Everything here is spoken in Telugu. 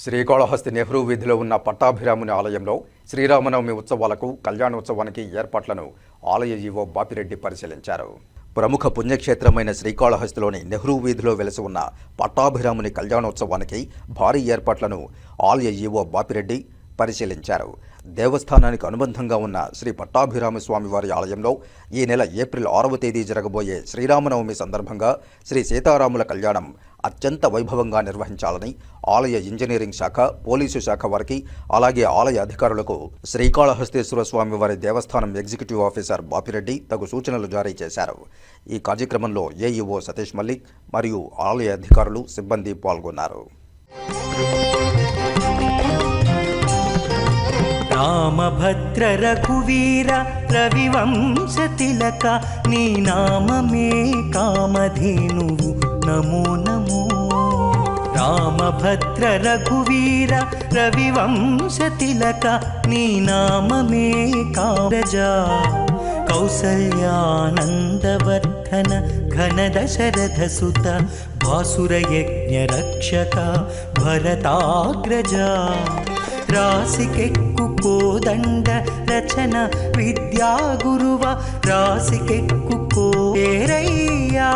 శ్రీకాళహస్తి నెహ్రూ వీధిలో ఉన్న పట్టాభిరాముని ఆలయంలో శ్రీరామనవమి ఉత్సవాలకు కళ్యాణోత్సవానికి ఏర్పాట్లను ఆలయ ఈవో బాపిరెడ్డి పరిశీలించారు. ప్రముఖ పుణ్యక్షేత్రమైన శ్రీకాళహస్తిలోని నెహ్రూ వీధిలో వెలసి ఉన్న పట్టాభిరాముని కళ్యాణోత్సవానికి భారీ ఏర్పాట్లను ఆలయ ఈవో బాపిరెడ్డి పరిశీలించారు. దేవస్థానానికి అనుబంధంగా ఉన్న శ్రీ పట్టాభిరామ స్వామివారి ఆలయంలో ఈ నెల ఏప్రిల్ 6వ తేదీ జరగబోయే శ్రీరామనవమి సందర్భంగా శ్రీ సీతారాముల కళ్యాణం అత్యంత వైభవంగా నిర్వహించాలని ఆలయ ఇంజనీరింగ్ శాఖ, పోలీసు శాఖ వారికి, అలాగే ఆలయ అధికారులకు శ్రీకాళహస్తీశ్వర స్వామివారి దేవస్థానం ఎగ్జిక్యూటివ్ ఆఫీసర్ బాపిరెడ్డి తగు సూచనలు జారీ చేశారు. ఈ కార్యక్రమంలో ఏఈఓ సతీష్ మల్లిక్ మరియు ఆలయ అధికారులు, సిబ్బంది పాల్గొన్నారు. రామభద్ర రఘువీర రవివంశ తిలక నీ నామమే కామధేనువు నమో నమో. రామభద్ర రఘువీర రవివంశ తిలక నీ నామమే కామజా. కౌసల్యానందవర్ధన ఘన దశరథ సుత భాసురయజ్ఞ రక్షక భరతాగ్రజా. రాసికెక్కు కోదండ రచన విద్యా గురువ రాసికెక్కు కోరయ్యా.